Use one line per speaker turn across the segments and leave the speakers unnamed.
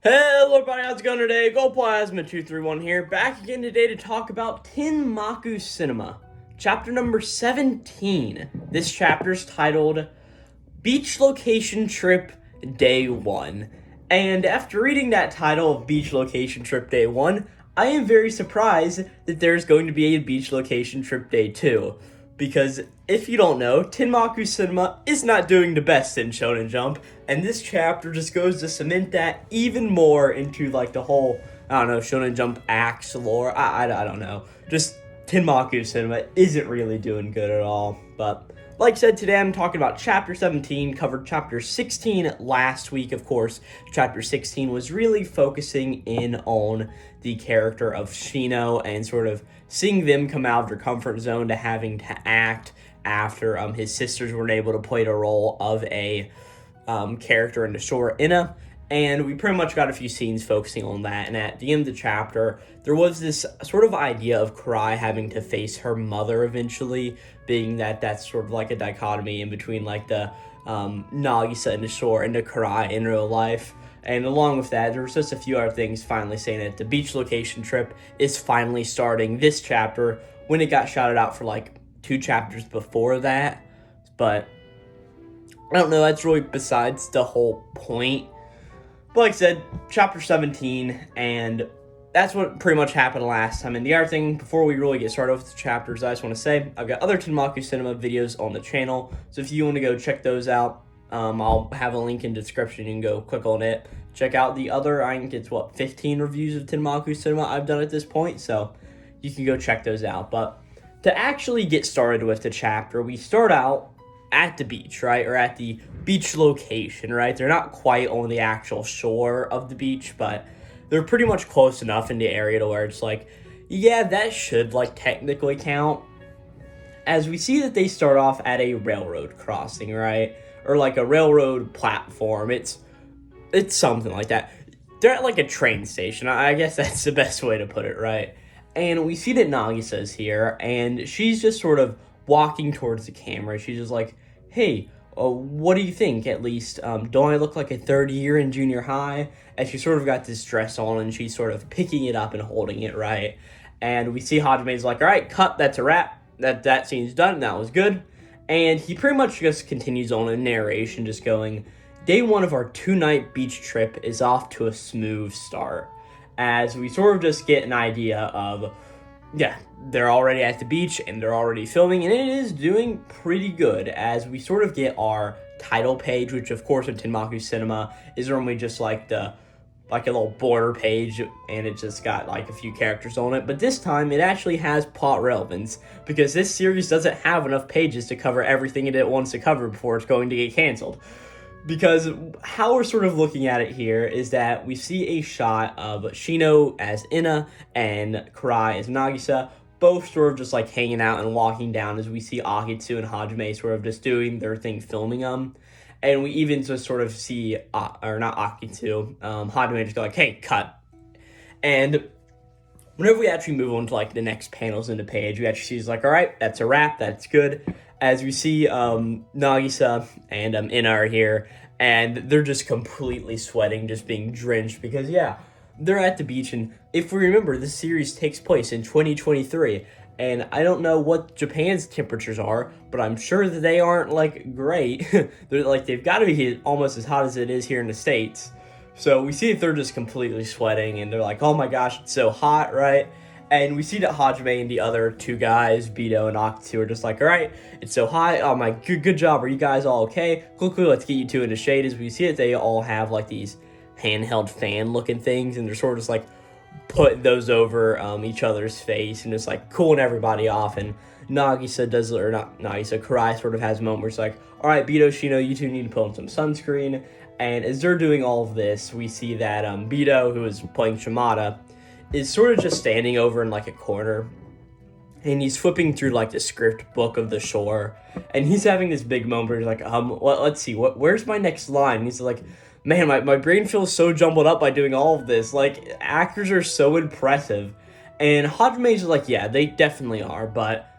Hello everybody, how's it going today? Glowplasma231 here, back again today to talk about Tenmaku Cinema, chapter number 17. This chapter's titled Beach Location Trip Day 1. And after reading that title of Beach Location Trip Day 1, I am very surprised that there's going to be a Beach Location Trip Day 2. Because if you don't know, Tenmaku Cinema is not doing the best in Shonen Jump, and this chapter just goes to cement that even more into like the whole, I don't know, Shonen Jump Axe lore. I don't know. Just Tenmaku Cinema isn't really doing good at all. But like I said, today I'm talking about Chapter 17, covered Chapter 16 last week, of course. Chapter 16 was really focusing in on the character of Shino and sort of seeing them come out of their comfort zone to having to act after his sisters weren't able to play the role of a character in the short Inna. And we pretty much got a few scenes focusing on that. And at the end of the chapter, there was this sort of idea of Karai having to face her mother eventually, being that that's sort of like a dichotomy in between like the Nagisa in the short and the Karai in real life. And along with that, there was just a few other things finally saying that the beach location trip is finally starting this chapter when it got shouted out for like 2 chapters before that. But I don't know, that's really besides the whole point. But like I said, chapter 17, and that's what pretty much happened last time. And the other thing, before we really get started with the chapters, I just want to say, I've got other Tenmaku Cinema videos on the channel, so if you want to go check those out, I'll have a link in the description. You can go click on it. Check out the other, I think it's 15 reviews of Tenmaku Cinema I've done at this point, so you can go check those out. But to actually get started with the chapter, we start out at the beach, right? Or at the beach location, right? They're not quite on the actual shore of the beach, but they're pretty much close enough in the area to where it's like, yeah, that should like technically count. As we see that they start off at a railroad crossing, right? Or like a railroad platform. It's something like that. They're at like a train station. I guess that's the best way to put it, right? And we see that Nagisa's here, and she's just sort of walking towards the camera. She's just like, hey, what do you think, at least? Don't I look like a third year in junior high? And she sort of got this dress on, and she's sort of picking it up and holding it, right? And we see Hajime's like, all right, cut, that's a wrap. That scene's done, that was good. And he pretty much just continues on a narration, just going, day 1 of our 2-night beach trip is off to a smooth start. As we sort of just get an idea of, yeah, they're already at the beach and they're already filming, and it is doing pretty good as we sort of get our title page, which of course in Tenmaku Cinema is normally just like a little border page, and it just got like a few characters on it. But this time it actually has plot relevance, because this series doesn't have enough pages to cover everything it wants to cover before it's going to get canceled. Because how we're sort of looking at it here is that we see a shot of Shino as Inna and Karai as Nagisa, both sort of just like hanging out and walking down, as we see Akitsu and Hajime sort of just doing their thing filming them. And we even just sort of see, or not Akitsu, Hajime just go like, hey, cut. And whenever we actually move on to like the next panels in the page, we actually see like, all right, that's a wrap, that's good. As we see Nagisa and Inna are here, and they're just completely sweating, just being drenched, because yeah, they're at the beach. And if we remember, this series takes place in 2023, and I don't know what Japan's temperatures are, but I'm sure that they aren't like great. They're like, they've got to be almost as hot as it is here in the States. So we see that they're just completely sweating, and they're like, oh my gosh, it's so hot, right? And we see that Hajime and the other 2 guys, Bito and Akitsu, are just like, all right, it's so hot. Oh my, good job. Are you guys all okay? Quickly, let's get you 2 in the shade. As we see that they all have like these handheld fan looking things, and they're sort of just like putting those over each other's face and just like cooling everybody off. And Nagisa does, or not Nagisa, Karai sort of has a moment where it's like, all right, Bito, Shino, you 2 need to put on some sunscreen. And as they're doing all of this, we see that Bito, who is playing Shimada, is sort of just standing over in like a corner, and he's flipping through like the script book of the shore, and he's having this big moment where he's like, well, let's see, where's my next line? And he's like, man, my brain feels so jumbled up by doing all of this. Like, actors are so impressive. And Hajime's like, yeah, they definitely are, but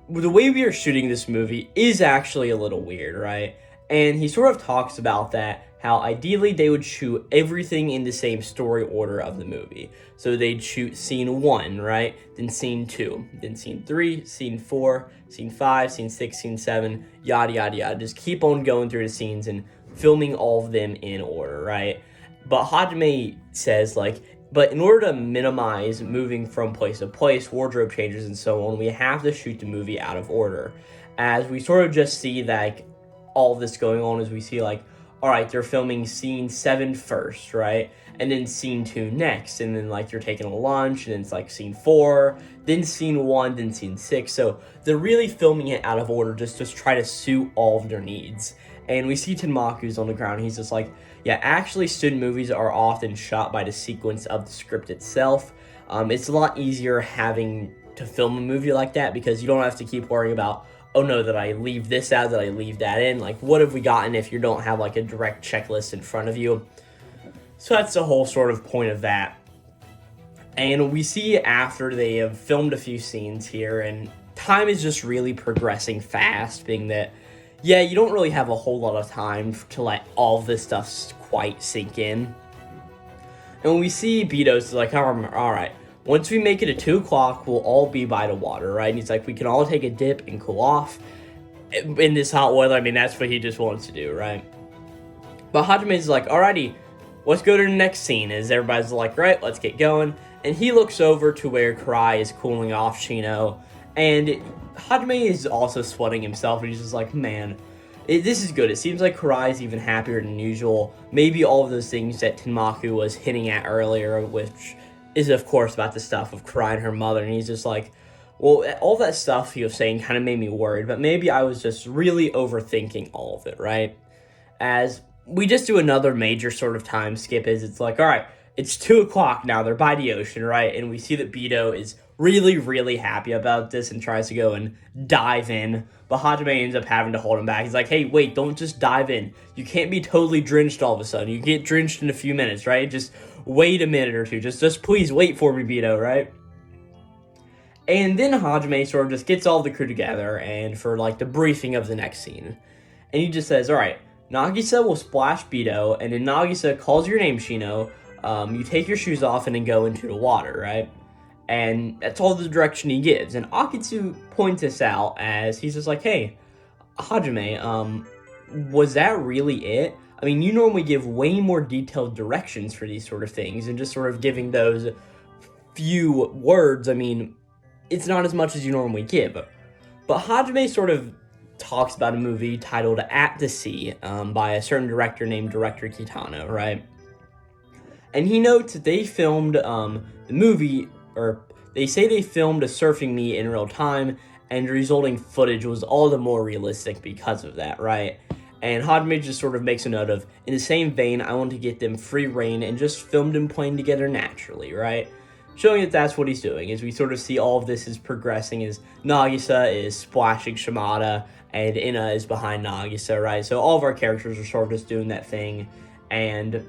the way we are shooting this movie is actually a little weird, right? And he sort of talks about that, how ideally they would shoot everything in the same story order of the movie. So they'd shoot scene 1, right? Then scene 2, then scene 3, scene 4, scene 5, scene 6, scene 7, yada, yada, yada. Just keep on going through the scenes and filming all of them in order, right? But Hajime says, like, but in order to minimize moving from place to place, wardrobe changes and so on, we have to shoot the movie out of order. As we sort of just see that, like, all this going on as we see, like, all right, they're filming scene 7 first, right? And then scene 2 next. And then, like, you're taking a lunch, and then it's, like, scene 4, then scene 1, then scene 6. So they're really filming it out of order just to try to suit all of their needs. And we see Tenmaku's on the ground. He's just like, yeah, actually, student movies are often shot by the sequence of the script itself. It's a lot easier having to film a movie like that because you don't have to keep worrying about, oh no, did I leave this out? Did I leave that in? Like, what have we gotten if you don't have, like, a direct checklist in front of you? So that's the whole sort of point of that. And we see after they have filmed a few scenes here, and time is just really progressing fast, being that, yeah, you don't really have a whole lot of time to let all of this stuff quite sink in. And when we see Bito's like, all right, once we make it at 2 o'clock, we'll all be by the water, right? And he's like, we can all take a dip and cool off in this hot weather. I mean, that's what he just wants to do, right? But Hajime's like, alrighty, let's go to the next scene. As everybody's like, right, let's get going. And he looks over to where Karai is cooling off Shino. And Hajime is also sweating himself. And he's just like, man, this is good. It seems like Karai is even happier than usual. Maybe all of those things that Tenmaku was hinting at earlier, which is, of course, about the stuff of Karai and her mother. And he's just like, well, all that stuff he was saying kind of made me worried. But maybe I was just really overthinking all of it, right? As we just do another major sort of time skip is it's like, all right, it's 2 o'clock now. They're by the ocean, right? And we see that Bito is really, really happy about this and tries to go and dive in. But Hajime ends up having to hold him back. He's like, hey, wait, don't just dive in. You can't be totally drenched all of a sudden. You get drenched in a few minutes, right? Just wait a minute or two. Just please wait for me, Bito, right? And then Hajime sort of just gets all the crew together and for, like, the briefing of the next scene. And he just says, all right, Nagisa will splash Bito, and then Nagisa calls your name, Shino. You take your shoes off and then go into the water, right? And that's all the direction he gives. And Akitsu points this out as he's just like, hey, Hajime, was that really it? I mean, you normally give way more detailed directions for these sort of things, and just sort of giving those few words, I mean, it's not as much as you normally give. But Hajime sort of talks about a movie titled At the Sea by a certain director named Director Kitano, right? And he notes that they filmed the movie, or they say they filmed a surfing meet in real time, and the resulting footage was all the more realistic because of that, right? And Hajime just sort of makes a note of, in the same vein, I want to get them free reign and just film them playing together naturally, right? Showing that that's what he's doing, as we sort of see all of this is progressing, as Nagisa is splashing Shimada, and Ina is behind Nagisa, right? So all of our characters are sort of just doing that thing, and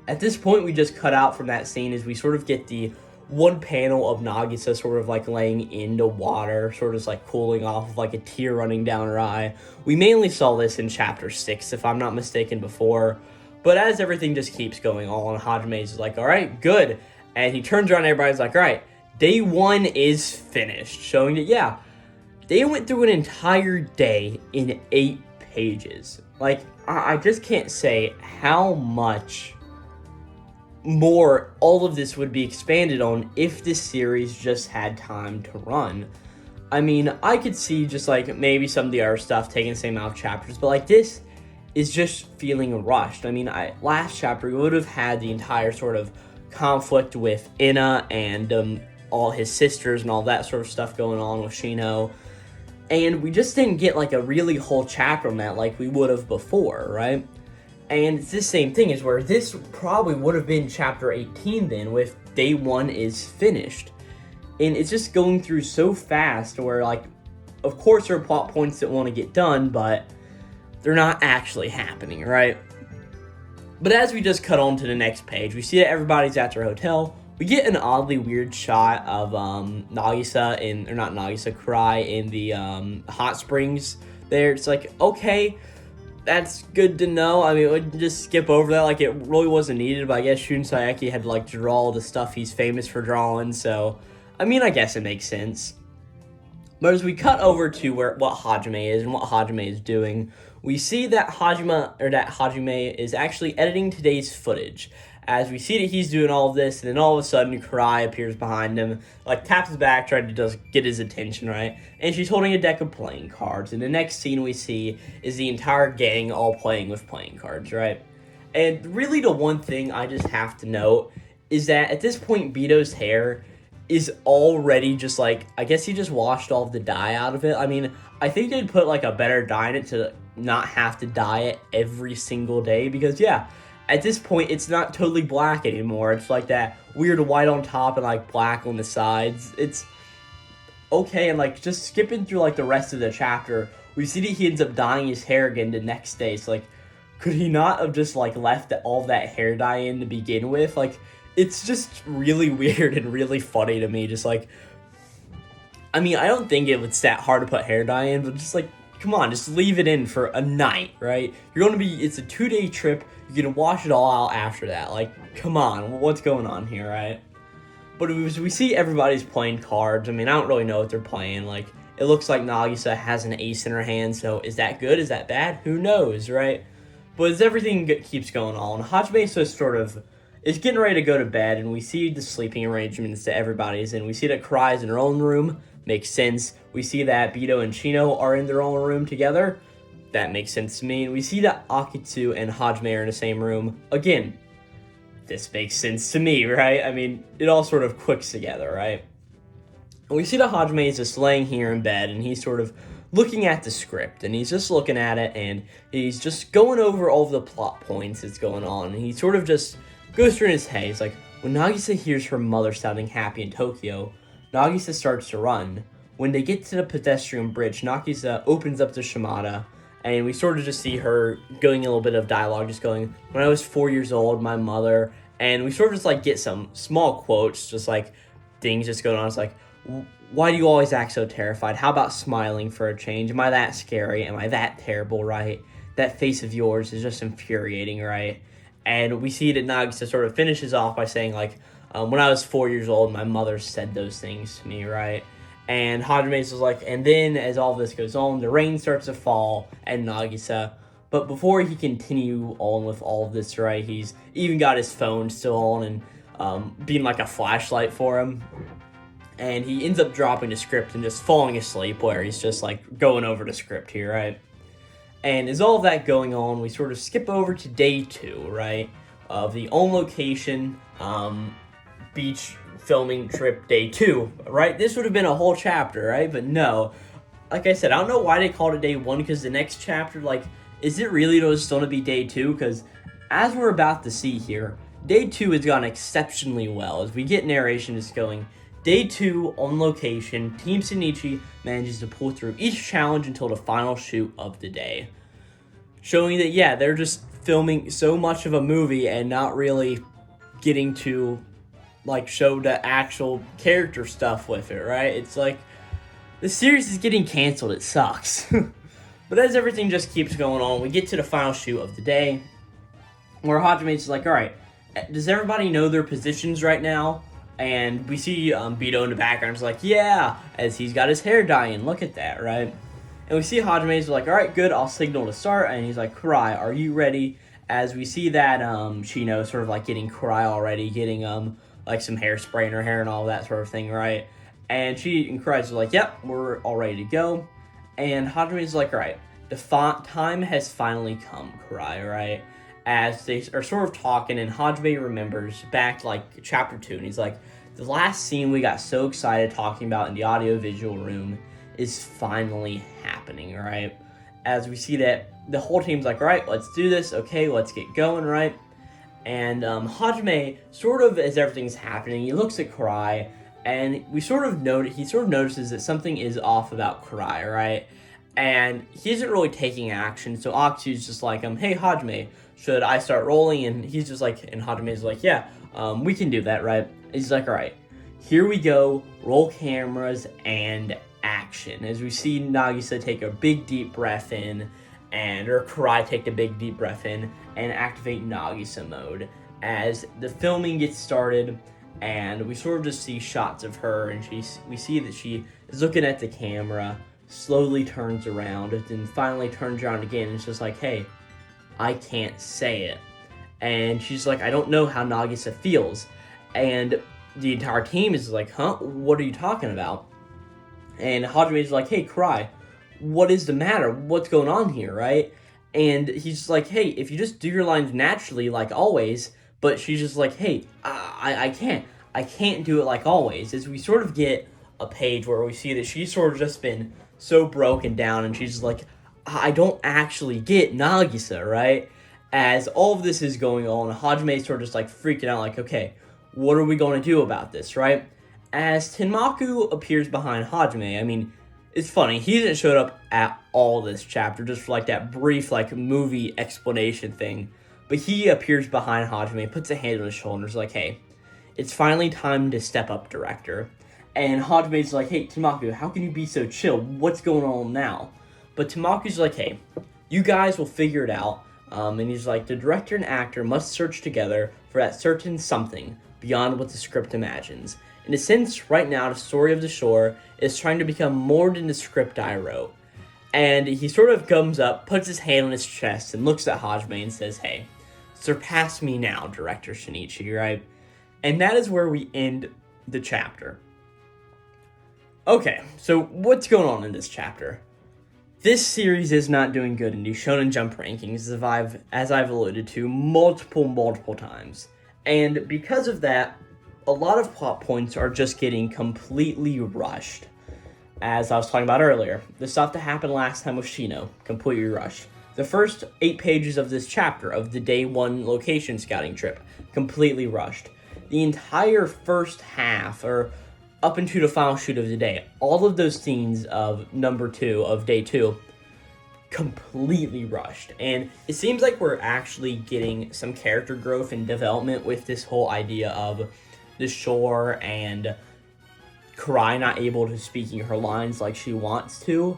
at this point we just cut out from that scene as we sort of get the one panel of Nagisa sort of like laying in the water, sort of just like cooling off with like a tear running down her eye. We mainly saw this in chapter 6, if I'm not mistaken, before, but as everything just keeps going on, Hajime's like, all right, good. And he turns around and everybody's like, all right, day 1 is finished. Showing that, yeah, they went through an entire day in 8 pages. Like, I just can't say how much more all of this would be expanded on if this series just had time to run. I mean, I could see just, like, maybe some of the other stuff taking the same amount of chapters, but, like, this is just feeling rushed. I mean, last chapter, we would have had the entire sort of conflict with Ina and all his sisters and all that sort of stuff going on with Shino, and we just didn't get like a really whole chapter on that like we would have before, right? And it's the same thing as where this probably would have been chapter 18 then, with day 1 is finished, and it's just going through so fast where, like, of course there are plot points that want to get done, but they're not actually happening, right? But as we just cut on to the next page, we see that everybody's at their hotel. We get an oddly weird shot of Karai in the hot springs there. It's like, okay, that's good to know. I mean, we just skip over that, like, it really wasn't needed, but I guess Shun Saeki had to, like, draw all the stuff he's famous for drawing, so, I mean, I guess it makes sense. But as we cut over to what Hajime is and what Hajime is doing, we see that Hajime is actually editing today's footage. As we see that he's doing all of this, and then all of a sudden, Karai appears behind him, like, taps his back, trying to just get his attention, right? And she's holding a deck of playing cards, and the next scene we see is the entire gang all playing with playing cards, right? And really the one thing I just have to note is that at this point, Bito's hair is already just, like, I guess he just washed all of the dye out of it. I mean, I think they'd put, like, a better dye in it to not have to dye it every single day, because, yeah, at this point, it's not totally black anymore. It's like that weird white on top and, like, black on the sides. It's okay, and, like, just skipping through, like, the rest of the chapter, we see that he ends up dyeing his hair again the next day. So, like, could he not have just, like, left all that hair dye in to begin with? Like, it's just really weird and really funny to me. Just, like, I mean, I don't think it was that hard to put hair dye in, but just, like, come on, just leave it in for a night, right? It's a 2-day trip. You're going to wash it all out after that. Like, come on, what's going on here, right? But as we see everybody's playing cards, I mean, I don't really know what they're playing. Like, it looks like Nagisa has an ace in her hand, so is that good? Is that bad? Who knows, right? But as everything keeps going on, Hajime is getting ready to go to bed, and we see the sleeping arrangements that everybody's in. We see that Karai's in her own room. Makes sense. We see that Bito and Chino are in their own room together. That makes sense to me. And we see that Akitsu and Hajime are in the same room. Again, this makes sense to me, right? I mean, it all sort of clicks together, right? And we see that Hajime is just laying here in bed, and he's sort of looking at the script, and he's just looking at it, and he's just going over all of the plot points that's going on, and he sort of just goes through in his head. He's like, when Nagisa hears her mother sounding happy in Tokyo, Nagisa starts to run. When they get to the pedestrian bridge, Nagisa opens up the Shimada, and we sort of just see her going a little bit of dialogue, just going, when I was 4 years old, my mother, and we sort of just, like, get some small quotes, just, like, things just going on. It's like, why do you always act so terrified? How about smiling for a change? Am I that scary? Am I that terrible, right? That face of yours is just infuriating, right? And we see that Nagisa sort of finishes off by saying, like, when I was 4 years old, my mother said those things to me, right? And Hajime's was like, and then as all this goes on, the rain starts to fall, and Nagisa. But before he continue on with all of this, right, he's even got his phone still on and being like a flashlight for him. And he ends up dropping the script and just falling asleep, where he's just, like, going over the script here, right? And as all of that going on, we sort of skip over to day 2, right, of the on-location beach filming trip day 2, right? This would have been a whole chapter, right? But no, like I said, I don't know why they called it day 1, because the next chapter, like, is it really still going to be day 2? Because as we're about to see here, day 2 has gone exceptionally well. As we get narration just going, day 2 on location, Team Shinichi manages to pull through each challenge until the final shoot of the day. Showing that, yeah, they're just filming so much of a movie and not really getting to, like, show the actual character stuff with it, right? It's like, the series is getting canceled. It sucks. But as everything just keeps going on, we get to the final shoot of the day, where Hajime's like, alright, does everybody know their positions right now? And we see Bito in the background. He's like, yeah, as he's got his hair dyeing. Look at that, right? And we see Hajime's like, alright, good, I'll signal to start. And he's like, Karai, are you ready? As we see that Chino sort of, like, getting Karai already, getting like some hairspray in her hair and all that sort of thing, right? And Karai's like, yep, we're all ready to go. And Hajime's like, all right, the time has finally come, Karai, right? As they are sort of talking, and Hajime remembers back to, like, chapter 2, and he's like, the last scene we got so excited talking about in the audio-visual room is finally happening, right? As we see that the whole team's like, all right, let's do this, okay, let's get going, right? And Hajime, sort of as everything's happening, he looks at Karai, and he sort of notices that something is off about Karai, right? And he isn't really taking action, so Aksu's just like, hey, Hajime, should I start rolling? And he's just like, and Hajime's like, yeah, we can do that, right? And he's like, all right, here we go, roll cameras and action. As we see Nagisa take a big deep breath in, or Karai take a big deep breath in and activate Nagisa mode as the filming gets started, and we sort of just see shots of her, and we see that she is looking at the camera, slowly turns around, and then finally turns around again, and it's just like, hey, I can't say it. And she's like, I don't know how Nagisa feels. And the entire team is like, huh? What are you talking about? And Hajime's like, hey, Karai, what is the matter? What's going on here, right? And he's just like, hey, if you just do your lines naturally, like always. But she's just like, hey, I can't do it like always. As we sort of get a page where we see that she's sort of just been so broken down, and she's like, I don't actually get Nagisa, right? As all of this is going on, Hajime's sort of just like freaking out, like, okay, what are we going to do about this, right? As Tenmaku appears behind Hajime, I mean, it's funny, he hasn't showed up at all this chapter, just for like that brief like movie explanation thing. But he appears behind Hajime, puts a hand on his shoulders, like, hey, it's finally time to step up, director. And Hajime's like, hey, Tenmaku, how can you be so chill? What's going on now? But Tenmaku's like, hey, you guys will figure it out. And he's like, the director and actor must search together for that certain something beyond what the script imagines. In a sense, right now, the story of the shore is trying to become more than the script I wrote. And he sort of comes up, puts his hand on his chest, and looks at Hajime and says, hey, surpass me now, Director Shinichi, right? And that is where we end the chapter. Okay, so what's going on in this chapter? This series is not doing good in the Shonen Jump rankings, as I've alluded to multiple times. And because of that, a lot of plot points are just getting completely rushed. As I was talking about earlier, the stuff that happened last time with Shino, completely rushed. The first 8 pages of this chapter of the day 1 location scouting trip, completely rushed. The entire first half, or up into the final shoot of the day, all of those scenes of number 2, of day 2, completely rushed. And it seems like we're actually getting some character growth and development with this whole idea of the shore and Karai not able to speaking her lines like she wants to.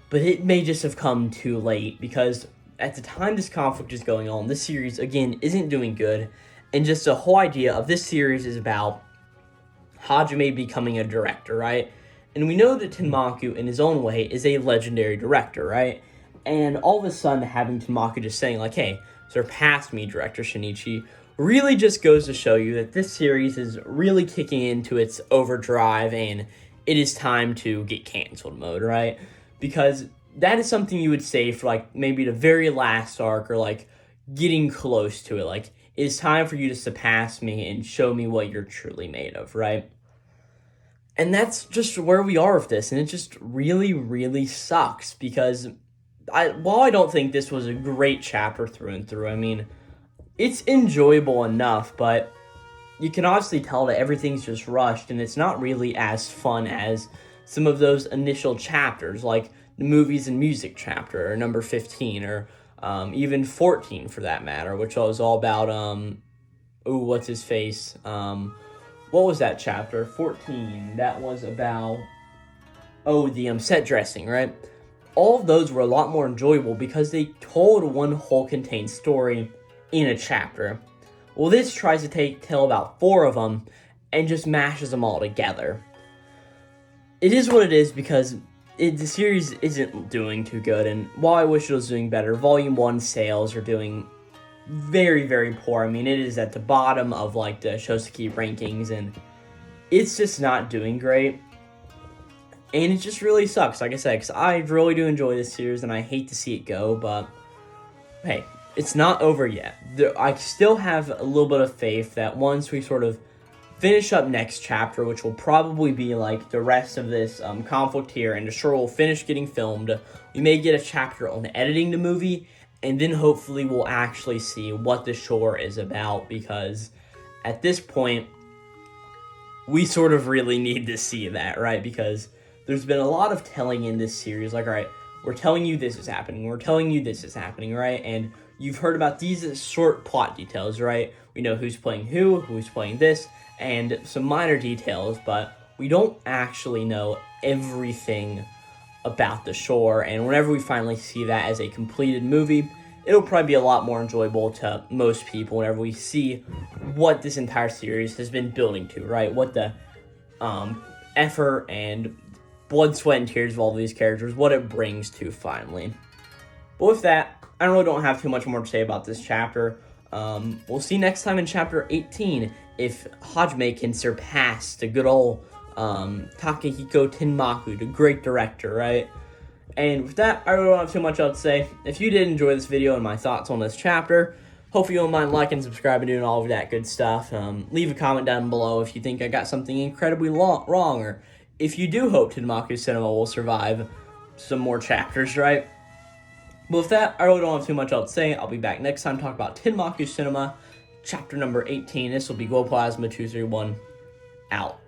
But it may just have come too late, because at the time this conflict is going on, this series, again, isn't doing good. And just the whole idea of this series is about Hajime becoming a director, right? And we know that Tenmaku, in his own way, is a legendary director, right? And all of a sudden, having Tenmaku just saying, like, hey, surpass me, Director Shinichi, really just goes to show you that this series is really kicking into its overdrive, and it is time to get canceled mode, right? Because that is something you would say for, like, maybe the very last arc, or, like, getting close to it, like, it's time for you to surpass me and show me what you're truly made of, right? And that's just where we are with this, and it just really sucks, because while I don't think this was a great chapter through and through, I mean, it's enjoyable enough, but you can obviously tell that everything's just rushed, and it's not really as fun as some of those initial chapters, like the movies and music chapter, or number 15, or even 14 for that matter, which was all about, what's his face, what was that chapter? 14, that was about, the set dressing, right? All of those were a lot more enjoyable because they told one whole contained story in a chapter. Well, this tries to tell about 4 of them and just mashes them all together. It is what it is, because the series isn't doing too good, and while I wish it was doing better, Volume 1 sales are doing very poor. I mean, it is at the bottom of, like, the Shoseki rankings, and it's just not doing great. And it just really sucks, like I said, because I really do enjoy this series, and I hate to see it go, but hey, it's not over yet. I still have a little bit of faith that once we sort of finish up next chapter, which will probably be like the rest of this conflict here, and the shore will finish getting filmed, we may get a chapter on editing the movie, and then hopefully we'll actually see what the shore is about, because at this point, we sort of really need to see that, right? Because there's been a lot of telling in this series, like, all right, we're telling you this is happening, we're telling you this is happening, right? And you've heard about these short plot details, right? We know who's playing who's playing this, and some minor details, but we don't actually know everything about the shore, and whenever we finally see that as a completed movie, it'll probably be a lot more enjoyable to most people whenever we see what this entire series has been building to, right? What the effort and blood, sweat, and tears of all these characters, what it brings to finally. But with that, I really don't have too much more to say about this chapter. We'll see next time in chapter 18 if Hajime can surpass the good old Takehiko Tenmaku, the great director, right? And with that, I really don't have too much else to say. If you did enjoy this video and my thoughts on this chapter, hopefully you'll mind liking, subscribing, doing all of that good stuff. Leave a comment down below if you think I got something incredibly wrong, or if you do hope Tenmaku Cinema will survive some more chapters, right? But with that, I really don't have too much else to say. I'll be back next time to talk about Tenmaku Cinema, chapter number 18. This will be Glowplasma231, out.